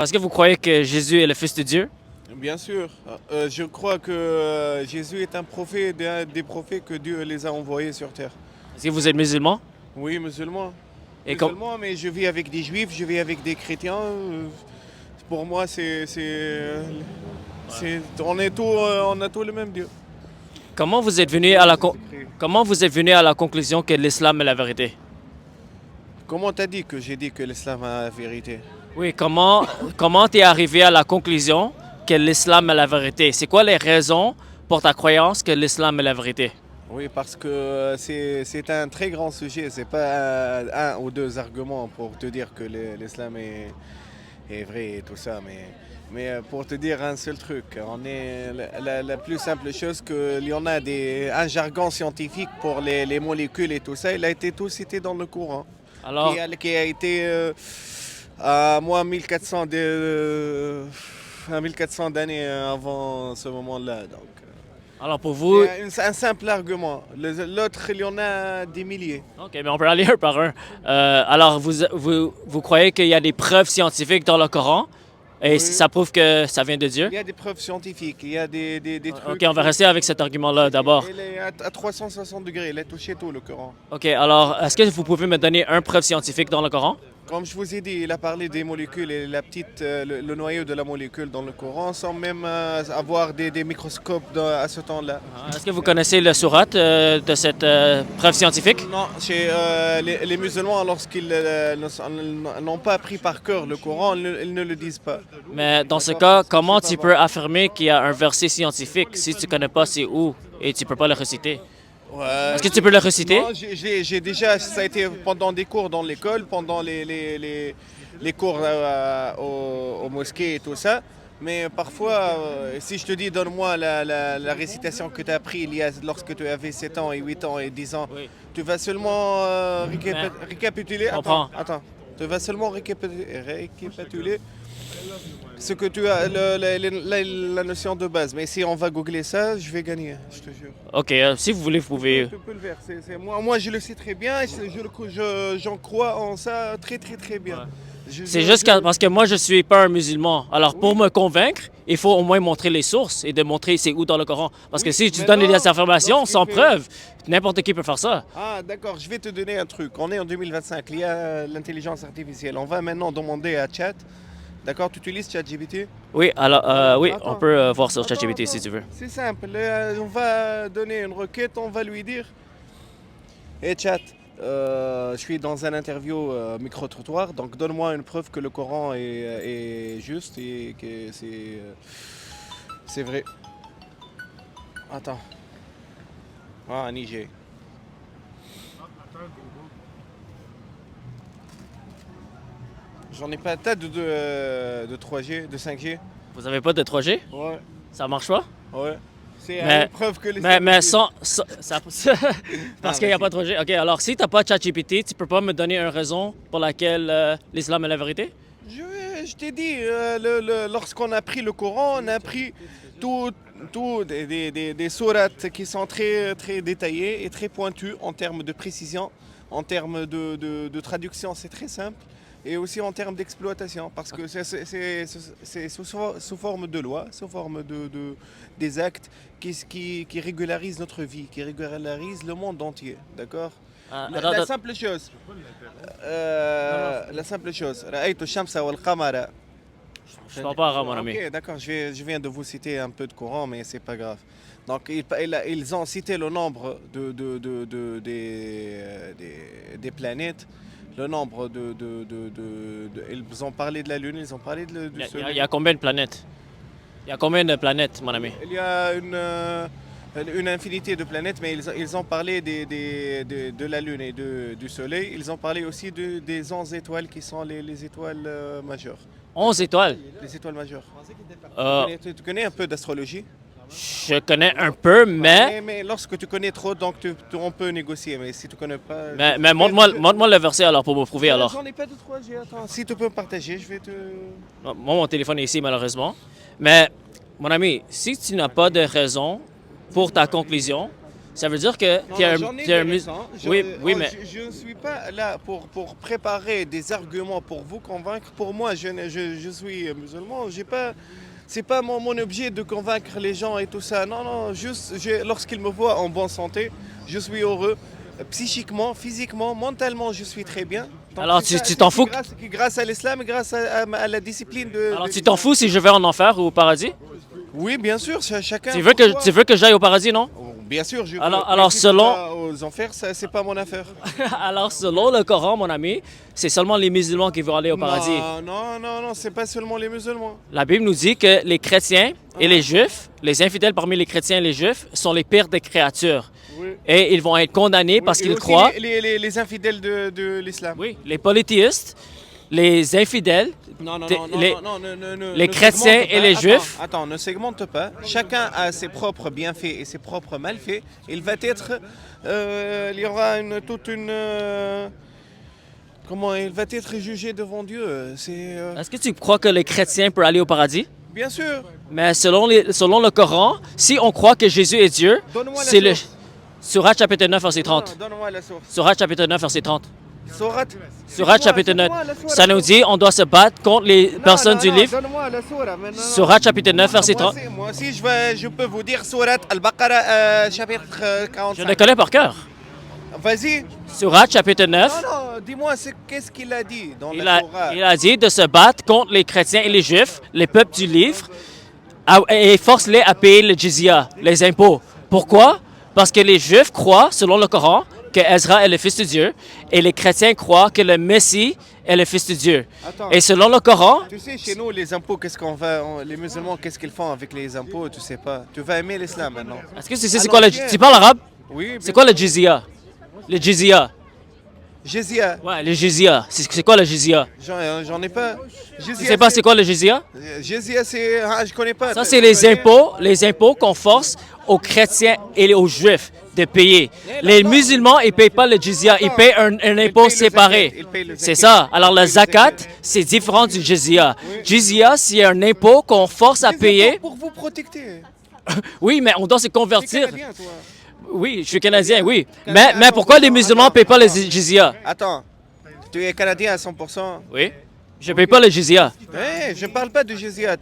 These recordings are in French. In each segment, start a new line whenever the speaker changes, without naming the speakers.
Est-ce que vous croyez que Jésus est le Fils de Dieu?
Bien sûr. Je crois que Jésus est un prophète, des prophètes que Dieu les a envoyés sur terre.
Est-ce que vous êtes musulman?
Oui, musulman.
Et com-
Musulman, mais je vis avec des juifs, je vis avec des chrétiens. Pour moi, on a tout le même Dieu.
comment vous êtes venu à comment vous êtes venu à la conclusion que l'islam est la vérité?
Comment t'as dit que j'ai dit que l'islam a la vérité?
Oui, comment t'es arrivé à la conclusion que l'islam est la vérité? C'est quoi les raisons pour ta croyance que l'islam est la vérité?
Oui, parce que c'est un très grand sujet. C'est pas un ou deux arguments pour te dire que l'islam est vrai et tout ça. Mais pour te dire un seul truc, on est la plus simple chose qu'il y en a un jargon scientifique pour les molécules et tout ça. Il a été tout cité dans le Coran,
Alors,
qui a été à moins 1400 à 1400 d'années avant ce moment-là. Donc.
alors pour vous,
C'est un simple argument. L'autre, il y en a des milliers.
ok, mais on peut aller un par un. Alors, vous croyez qu'il y a des preuves scientifiques dans le Coran et
Oui.
ça prouve que ça vient de Dieu?
Il y a des preuves scientifiques, il y a des trucs.
Ok, on va rester avec cet argument-là d'abord.
Il est à 360 degrés, il a touché tout le Coran.
Ok, alors, est-ce que vous pouvez me donner une preuve scientifique dans le Coran?
Comme je vous ai dit, il a parlé des molécules et le noyau de la molécule dans le Coran, sans même avoir des microscopes à ce temps-là.
Est-ce que vous connaissez le surat de cette preuve scientifique?
Non, chez les musulmans, lorsqu'ils n'ont pas appris par cœur le Coran, ils ne le disent pas.
Mais dans ce cas, comment tu peux affirmer qu'il y a un verset scientifique si tu connais pas c'est où et tu peux pas le réciter?
Ouais.
Est-ce que tu peux le réciter?
Non, j'ai déjà, ça a été pendant des cours dans l'école, pendant les cours aux mosquées et tout ça. Mais parfois, si je te dis, donne-moi la récitation que tu as appris lorsque tu avais 7 ans et 8 ans et 10 ans,
Oui.
tu vas seulement
Mais-
récapituler.
Je comprends.
Attends. Tu vas seulement récapituler ce que tu as, la notion de base. Mais si on va googler ça, je vais gagner, je te jure.
Ok, si vous voulez, vous pouvez.
Tu peux le faire. Moi, je le sais très bien et j'en crois en ça très, très, très bien.
C'est juste parce que moi, je suis pas un musulman. Alors, pour me convaincre, il faut au moins montrer les sources et de montrer c'est où dans le Coran. Parce que
Oui,
si tu
mais
donnes
non,
des affirmations
lorsqu'il
sans
fait-
preuve, n'importe qui peut faire ça.
Ah, d'accord, je vais te donner un truc. On est en 2025, il y a l'intelligence artificielle. On va maintenant demander à Chat. D'accord, tu utilises ChatGPT?
Oui, alors, oui,
Attends.
on peut voir sur ChatGPT si
Attends.
tu veux.
C'est simple. On va donner une requête, on va lui dire. Hé Chat, je suis dans un interview micro-trottoir, donc donne-moi une preuve que le Coran est juste et que c'est vrai. Attends. Ah, Niger. J'en ai pas. T'as de 3G, de 5G?
Vous avez pas de 3G?
Ouais.
Ça marche pas?
Ouais. C'est
Mais-
une preuve que les.
Mais parce qu'il n'y a
vas-y.
pas de 3G. Ok, alors si t'as pas ChatGPT, tu peux pas me donner une raison pour laquelle l'islam est la vérité?
Je t'ai dit, lorsqu'on a pris le Coran, on a pris des sourates qui sont très, très détaillées et très pointues en termes de précision, en termes de traduction, c'est très simple, et aussi en termes d'exploitation, parce que c'est sous forme de loi, sous forme des actes qui régularisent notre vie, qui régularisent le monde entier, d'accord? La simple chose. La simple chose. رأيت الشمس والقمر.
Je parle pas arabe, mon ami.
Ok, d'accord, je viens de vous citer un peu de Coran, mais c'est pas grave. Donc, ils ont cité le nombre des planètes, le nombre ils ont parlé de la Lune, ils ont parlé du
Il y
Soleil.
a combien de planètes? Il y a combien de planètes, mon ami?
Il y a une infinité de planètes, mais ils ont parlé de la Lune et du Soleil. Ils ont parlé aussi des 11 étoiles qui sont les étoiles majeures.
11 étoiles.
Les étoiles majeures.
Euh,
Tu connais un peu d'astrologie?
je connais un peu,
Mais lorsque tu connais trop, donc on peut négocier. Mais si tu connais pas...
mais montre-moi le verset alors pour me prouver alors.
J'en ai pas de 3G, attends. Si tu peux me partager, je vais te...
Moi, mon téléphone est ici malheureusement. Mais, mon ami, si tu n'as pas de raison pour ta conclusion, Ça veut dire que
Non,
tu es
non,
un,
j'en ai
t'es un
des
mus-
raisons.
Oui, oui, mais
Je ne suis pas là pour préparer des arguments pour vous convaincre. Pour moi, je suis musulman. C'est pas mon objet de convaincre les gens et tout ça. Non, non, juste lorsqu'ils me voient en bonne santé, je suis heureux. Psychiquement, physiquement, mentalement, je suis très bien. Donc,
alors
c'est ça,
tu t'en fous.
grâce à l'islam, grâce à la discipline
Alors
de
tu t'en fous si je vais en enfer ou au paradis?
Oui, bien sûr, chacun.
Tu veux
pour soi.
que j'aille au paradis, non?
Oh, bien sûr, je
Alors,
si tu
selon-
vas aux enfers, ça c'est pas mon affaire.
Alors selon le Coran, mon ami, c'est seulement les musulmans qui vont aller au paradis.
Non, c'est pas seulement les musulmans.
La Bible nous dit que les chrétiens et les juifs, les infidèles parmi les chrétiens et les juifs, sont les pires des créatures.
Oui.
Et ils vont être condamnés parce
Et
qu'ils
aussi
croient.
Les infidèles de l'islam.
Oui, les polythéistes, les infidèles,
Non,
T'es- les- les
ne
chrétiens
segmente
et
pas.
les juifs.
Attends, ne segmente pas. Chacun a ses propres bienfaits et ses propres malfaits. Il va être. Il y aura toute une. Comment il va être jugé devant Dieu.
est-ce que tu crois que les chrétiens peuvent aller au paradis?
Bien sûr.
Mais selon le Coran, si on croit que Jésus est Dieu,
Donne-moi la
c'est le
source.
Surat chapitre 9 verset 30.
Non, donne-moi la source.
Surat chapitre 9 verset 30.
Surat.
Surat chapitre 9. Ça nous dit on doit se battre contre les personnes du livre.
Donne-moi la sourate maintenant.
Surat chapitre 9 verset 30.
Moi aussi, je peux vous dire Surat Al-Baqarah, chapitre
Je
45.
le connais par cœur.
Vas-y.
Surat chapitre 9.
Non, dis-moi, qu'est-ce qu'il a dit dans
Il
la
a,
Torah.
il a dit de se battre contre les chrétiens et les juifs, les peuples du livre, et force-les à payer le jizya, les impôts. Pourquoi? Parce que les juifs croient, selon le Coran, que Ezra est le fils de Dieu, et les chrétiens croient que le Messie est le fils de Dieu.
Attends.
Et selon le Coran,
Tu sais, chez nous, les impôts, les musulmans, qu'est-ce qu'ils font avec les impôts, tu sais pas. Tu vas aimer l'islam maintenant.
est-ce que tu sais c'est quoi le... Tu parles arabe?
Oui,
C'est quoi le jizya? Le jizya.
Jizya.
Ouais, le jizya. C'est quoi le jizya?
J'en ai pas.
Tu sais pas c'est quoi le jizya?
Jizya, c'est. Ah, je connais pas.
Ça, c'est les impôts qu'on force aux chrétiens et aux juifs de payer. Les musulmans, ils ne payent pas le jizya, ils payent un impôt
payent le
séparé.
zakat, ils payent le
C'est
zakat.
ça. Alors,
Ils
le
payent le
zakat,
zakat.
c'est différent du jizya. Jizya, c'est un impôt qu'on force à
Des
payer.
impôts pour vous protéger.
Oui, mais on doit se
T'es
convertir.
canadien, toi.
Oui, je suis canadien, oui.
Canadien
Mais
à
pourquoi
100%,
les musulmans ne payent pas le jizya?
Attends, tu es canadien à 100%.
Oui. Je ne paye pas le jizya.
Je ne parle pas de jizya.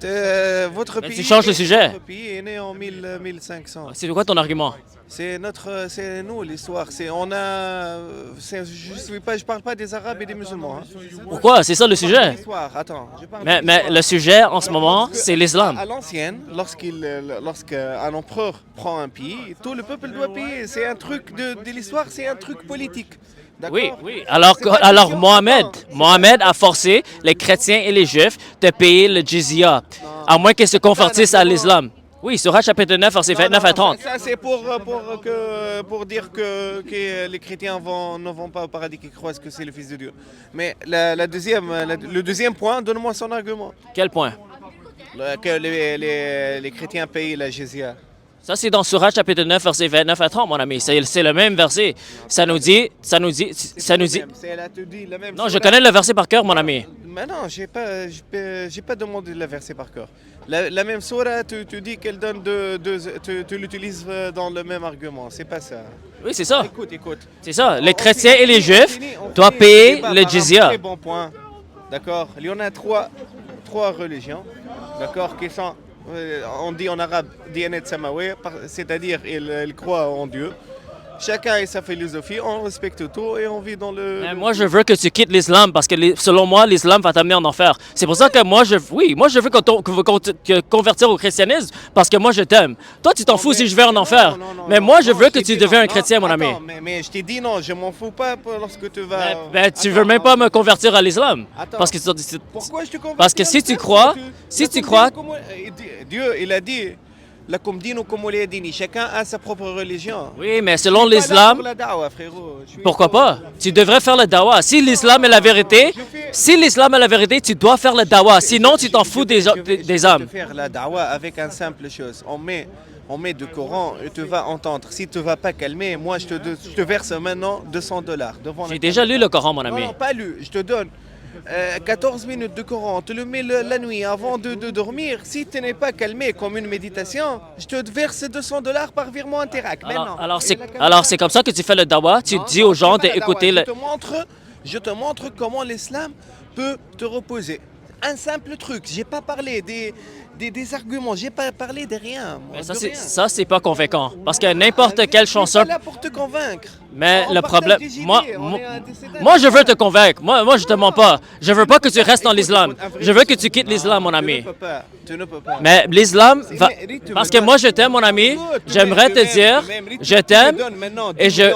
Votre
Mais
pays.
tu changes le sujet.
Votre pays est né en 1500.
C'est quoi ton argument?
C'est nous l'histoire. Je parle pas des Arabes et des musulmans. Hein.
Pourquoi? C'est ça le sujet.
L'histoire, attends. Je parle de
Mais
l'histoire.
le sujet en ce moment,
Parce que
c'est l'islam.
À l'ancienne, lorsqu'un empereur prend un pays, tout le peuple doit payer. C'est un truc de l'histoire, c'est un truc politique. D'accord.
Oui, oui. Alors,
C'est pas
alors
question-
Mohamed,
Attends,
Mohamed a forcé les chrétiens et les juifs de payer le jizya, à moins qu'ils se convertissent à l'islam. Oui, Surat chapitre 9, verset 29 à 30.
Ça, c'est pour dire que les chrétiens ne vont pas au paradis, qu'ils croient que c'est le Fils de Dieu. Mais le deuxième point, donne-moi son argument.
Quel point?
Que les chrétiens payent la jizya.
Ça, c'est dans Surat chapitre 9, verset 29 à 30, mon ami. C'est le même verset. Ça nous dit...
Elle a te dit la même
Non,
chose.
je connais le verset par cœur, mon ami.
Mais non, j'ai pas demandé de la verser par cœur. La même sourate, tu dis qu'elle donne tu l'utilises dans le même argument. C'est pas ça.
Oui, c'est ça.
Écoute.
C'est ça. Les
On
chrétiens et les
on
juifs
finit
doivent
le
payer
débat
le
par un
jizya.
très bon point. D'accord. Il y en a trois religions. D'accord. Qui sont, on dit en arabe, Diyanet Samawi, c'est-à-dire ils croient en Dieu. Chacun a sa philosophie, on respecte tout et on vit dans le...
Mais moi, je veux que tu quittes l'islam parce que selon moi, l'islam va t'amener en enfer. C'est pour ça que moi, je veux convertir au christianisme parce que moi, je t'aime. Toi, tu t'en fous si je vais en enfer. Mais moi, je veux que tu deviennes un chrétien, mon ami.
Attends, mais je t'ai dit non, je m'en fous pas lorsque tu vas...
Ben, tu veux même pas me convertir à l'islam.
Attends.
Parce que
Pourquoi je te convainc?
Parce que si tu crois,
Dieu, il a dit, lakum dinukum waliya dini. Chacun a sa propre religion.
oui, mais selon
Je suis pas là
l'islam,
pour la dawa, frérot. Je suis
pourquoi
pour-
pas? Tu devrais faire le dawa. Si l'islam est la vérité, tu dois faire le dawa. Sinon, tu t'en fous des
Je vais
âmes.
te faire la dawa avec une simple chose. On met du Coran et tu vas entendre. Si tu ne vas pas calmer, moi je te verse maintenant $200 devant
J'ai déjà lu le Coran, mon ami.
Non, pas lu. Je te donne 14 minutes de Coran, tu le mets la nuit avant de dormir. Si tu n'es pas calmé comme une méditation, je te verse $200 par virement Interac.
Alors c'est comme ça que tu fais le dawa. Tu dis aux gens d'écouter le.
Je te montre comment l'islam peut te reposer. Un simple truc. J'ai pas parlé des arguments. J'ai pas parlé de rien.
Mais ça, c'est pas convaincant. Parce que n'importe quelle chanson.
Je suis pas là pour te convaincre.
Mais
On
le
partage
problème.
des idées,
Moi, je veux te convaincre. Moi, je te mens pas. Je veux pas que tu restes dans l'islam. Je veux que tu quittes l'islam, mon ami.
Tu ne peux pas.
Mais l'islam va. Parce que moi, je t'aime, mon ami. J'aimerais te dire, je t'aime. Et je.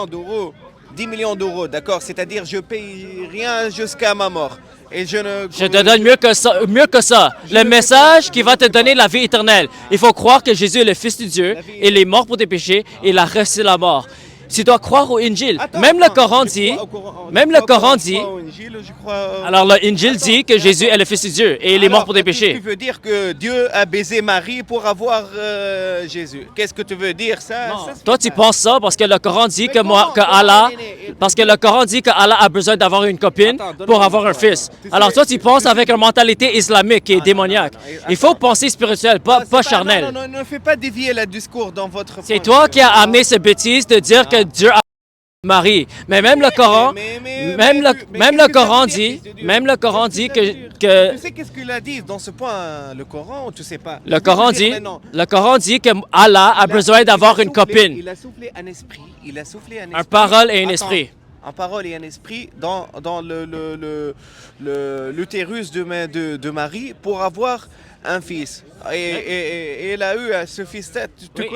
10 millions d'euros, d'accord? C'est-à-dire, je paye rien jusqu'à ma mort. Et je
te donne mieux que ça. Le message qui va te donner la vie éternelle. Il faut croire que Jésus est le Fils de Dieu. Il est mort pour tes péchés. Il a reçu la mort. Tu dois croire au Injil. Même le Coran dit. Alors le Injil dit que Jésus est le Fils de Dieu et il est mort pour tes péchés.
Qu'est-ce que tu veux dire que Dieu a baisé Marie pour avoir Jésus? Qu'est-ce que tu veux dire ça?
Toi tu penses ça parce que le Coran dit parce que le Coran dit que Allah a besoin d'avoir une copine pour avoir un fils. Alors toi tu penses avec une mentalité islamique qui est démoniaque. Il faut penser spirituel, pas charnel.
Non, ne fais pas dévier le discours dans votre.
C'est toi qui as amené cette bêtise de dire que Dieu a Marie. Mais même le Coran, même le Coran dit que.
Tu sais qu'est-ce qu'il a dit dans ce point, le Coran, ou tu sais pas?
Le Coran dit que Allah a besoin d'avoir une copine.
Il a soufflé un esprit.
Un parole et un esprit.
Un parole et un esprit dans l'utérus de Marie pour avoir un fils. Et il a eu ce fils.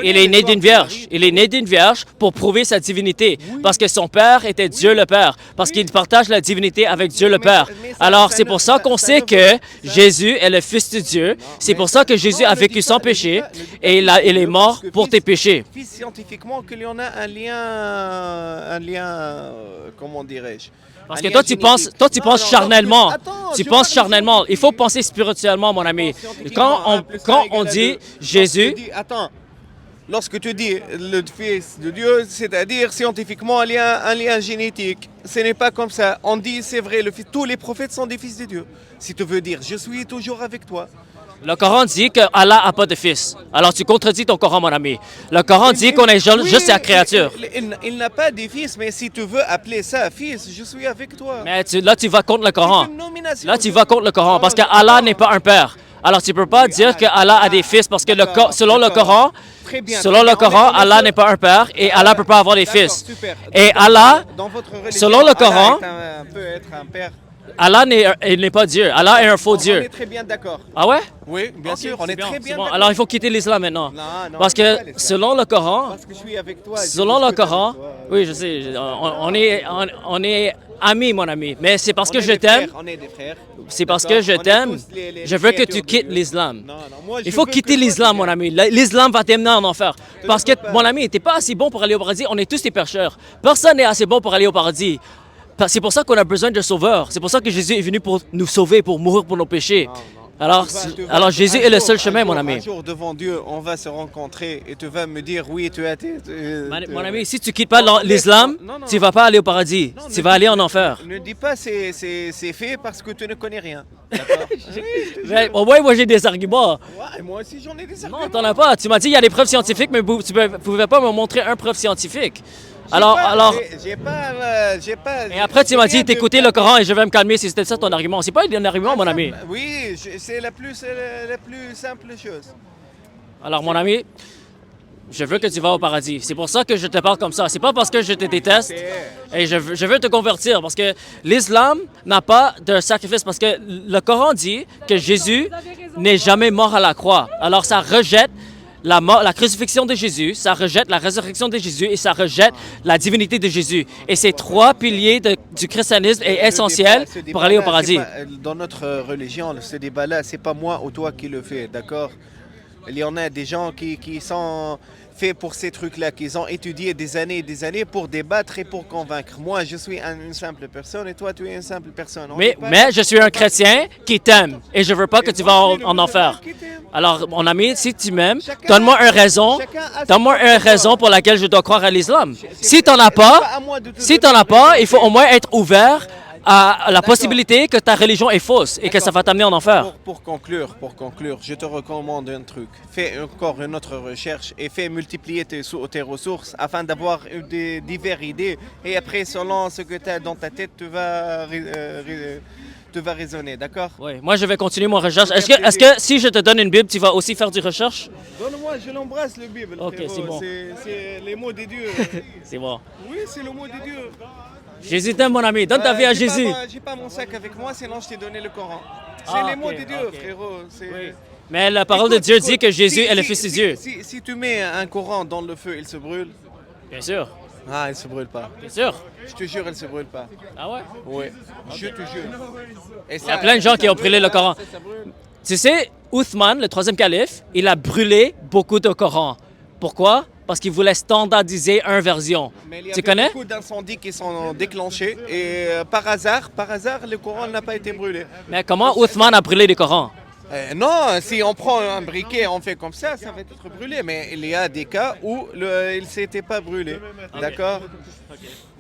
Il est né d'une vierge. Il est né d'une vierge pour prouver sa divinité. Oui. Parce que son père était Dieu le Père. Parce qu'il partage la divinité avec Dieu le Père. Alors c'est pour ça qu'on sait que Jésus est le Fils de Dieu. C'est pour ça que Jésus a vécu sans péché et il est mort pour tes péchés.
Scientifiquement qu'il y en a un lien, comment dirais-je?
Parce que toi, tu penses charnellement. Tu penses charnellement. Il faut penser spirituellement, mon ami. Quand on dit Jésus...
Attends, lorsque tu dis le Fils de Dieu, c'est-à-dire scientifiquement un lien génétique. Ce n'est pas comme ça. On dit, c'est vrai, tous les prophètes sont des fils de Dieu. Si tu veux dire, je suis toujours avec toi.
Le Coran dit que Allah n'a pas de fils. Alors tu contredis ton Coran, mon ami. Le Coran dit qu'on est juste la créature.
Il n'a pas de fils, mais si tu veux appeler ça fils, je suis avec toi.
Mais là, tu vas contre le Coran. Là, tu vas contre le Coran parce que Allah n'est pas un père. Alors tu ne peux pas dire que Allah a des fils parce que selon le Coran, Allah n'est pas un père et Allah ne peut pas avoir des fils. Et Allah, selon le Coran,
peut être un père.
Allah n'est pas Dieu. Allah est un faux Dieu.
On est très bien d'accord.
Ah ouais?
Oui, bien sûr, on est très bien d'accord.
Alors il faut quitter l'islam maintenant.
Non,
parce que selon le Coran,
parce que je suis avec toi.
Selon le Coran, oui, je sais, on est amis, mon ami. Mais c'est parce que je t'aime.
On est des frères.
C'est parce que je t'aime. Je veux que tu quittes l'islam. Il faut quitter l'islam, mon ami. L'islam va t'amener en enfer. Parce que, mon ami, t'es pas assez bon pour aller au paradis. On est tous des pécheurs. Personne n'est assez bon pour aller au paradis. C'est pour ça qu'on a besoin de sauveur. C'est pour ça que Jésus est venu pour nous sauver, pour mourir pour nos péchés. Alors Jésus est le seul chemin, mon ami.
Un jour, devant Dieu, on va se rencontrer et tu vas me dire, oui, tu es athée.
Mon ami, si tu quittes pas l'islam, tu vas pas aller au paradis. Tu vas aller en enfer.
Ne dis pas c'est fait parce que tu ne connais rien. D'accord?
Au moins, moi, j'ai des arguments.
Ouais, moi aussi, j'en ai des arguments.
Non, t'en as pas. Tu m'as dit il y a des preuves scientifiques, mais tu ne pouvais pas me montrer une preuve scientifique.
J'ai pas.
Et après, tu m'as dit d'écouter le Coran et je vais me calmer si c'était ça ton argument. C'est pas un argument, mon ami.
Oui, c'est la plus simple chose.
Alors, mon ami, je veux que tu vas au paradis. C'est pour ça que je te parle comme ça. C'est pas parce que je te déteste. Et je veux te convertir parce que l'islam n'a pas de sacrifice. Parce que le Coran dit que Jésus n'est jamais mort à la croix. Alors, ça rejette la crucifixion de Jésus, ça rejette la résurrection de Jésus et ça rejette la divinité de Jésus. Et ces trois piliers du christianisme est essentiel pour aller au paradis.
Dans notre religion, ce débat-là, c'est pas moi ou toi qui le fais, d'accord? Il y en a des gens qui sont faits pour ces trucs-là, qu'ils ont étudié des années et des années pour débattre et pour convaincre. Moi, je suis une simple personne et toi, tu es une simple personne.
Mais je suis un chrétien qui t'aime et je veux pas que tu vas en enfer. Alors, mon ami, si tu m'aimes, donne-moi une raison pour laquelle je dois croire à l'islam. Si t'en as pas, il faut au moins être ouvert à la possibilité que ta religion est fausse et que ça va t'amener en enfer.
Pour conclure, je te recommande un truc. Fais encore une autre recherche et fais multiplier tes ressources afin d'avoir diverses idées. Et après, selon ce que tu as dans ta tête, tu vas raisonner, d'accord?
Oui, moi je vais continuer mon recherche. Est-ce que si je te donne une Bible, tu vas aussi faire du recherche?
Donne-moi, je l'embrasse, le Bible.
Ok,
frérot.
c'est bon.
C'est les mots des dieux.
C'est bon.
Oui, c'est le mot des dieux.
Jésus t'aime, mon ami. Donne ta vie à Jésus.
J'ai pas mon sac avec moi, sinon je t'ai donné le Coran. C'est
Ah,
les mots
ok,
des dieux,
ok.
frérot.
Mais la parole de Dieu dit que Jésus est le Fils de Dieu.
Si tu mets un Coran dans le feu, il se brûle.
Bien sûr,
Ah, il se brûle pas.
bien sûr.
Je te jure, il se brûle pas.
Ah ouais?
Oui, je te jure. Et
Il y a plein de gens qui ont brûlé le Coran. Tu sais, Uthman, le troisième calife, il a brûlé beaucoup de Corans. Pourquoi? Parce qu'il voulait standardiser une version.
Mais il y
Tu
avait
connais?
beaucoup d'incendies qui sont déclenchés et par hasard, le Coran n'a pas été brûlé.
Mais comment Uthman a brûlé les Corans?
Non, si on prend un briquet, on fait comme ça va être brûlé. Mais il y a des cas où il ne s'était pas brûlé. D'accord?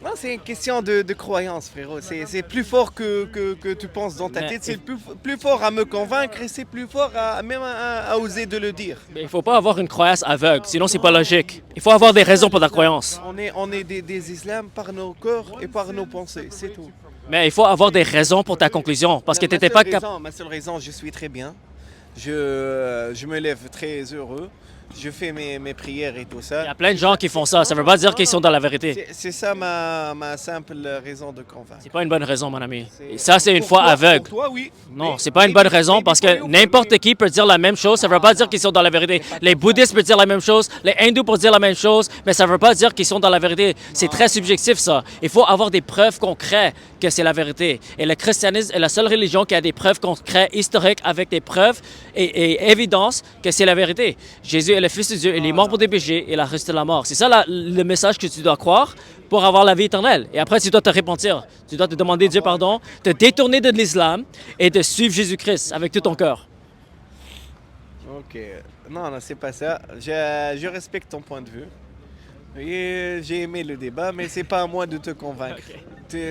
Non, c'est une question de croyance, frérot. C'est plus fort que tu penses dans ta
Mais-
tête. C'est plus fort à me convaincre et c'est plus fort à oser de le dire.
Mais il ne faut pas avoir une croyance aveugle, sinon c'est pas logique. Il faut avoir des raisons pour ta croyance.
On est des islams par nos corps et par nos pensées, c'est tout.
Mais il faut avoir des raisons pour ta conclusion, parce que tu n'étais pas capable.
Ma seule raison, je suis très bien. Je me lève très heureux. Je fais mes prières et tout
Il
ça.
y a plein de gens qui font ça. Ça ne veut pas dire qu'ils sont dans la vérité.
C'est ça ma simple raison de convaincre.
C'est pas une bonne raison, mon ami. Et ça, c'est une foi
Pour
aveugle.
toi, oui.
Non,
Mais-
c'est pas une bonne raison
mais
parce
des
que
fois,
n'importe qui peut dire la même chose. Ça ne veut pas dire qu'ils sont dans la vérité. Les bouddhistes peuvent dire la même chose, les hindous peuvent dire la même chose, mais ça ne veut pas dire qu'ils sont dans la vérité. C'est très subjectif, ça. Il faut avoir des preuves concrètes que c'est la vérité. Et le christianisme est la seule religion qui a des preuves concrètes, historiques, avec des preuves et évidences que c'est la vérité. Jésus est le Fils de Dieu, il est mort pour tes péchés, il a resté la mort. C'est ça le message que tu dois croire pour avoir la vie éternelle. Et après, tu dois te repentir. Tu dois te demander Dieu pardon, te détourner de l'islam et de suivre Jésus-Christ avec tout ton cœur.
Ok. Non, c'est pas ça. Je respecte ton point de vue. Et j'ai aimé le débat, mais c'est pas à moi de te convaincre.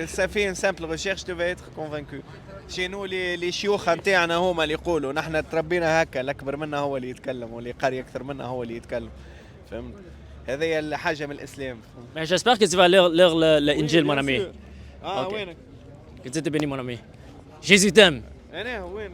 Ça fait une simple recherche, tu vas être convaincu. Chez nous, les شيوخ نتاعنا هما اللي يقولوا نحن تربينا هكا الأكبر منا هو اللي يتكلم واللي قاري أكثر منا هو اللي يتكلم. فهمت؟ هذه الحاجة من الإسلام.
Mais j'espère que tu vas lire le Injil, mon ami.
Ah,
Ok.
وينك؟
Que Dieu te bénisse, mon ami. Jésus t'aime.
أنا وينك؟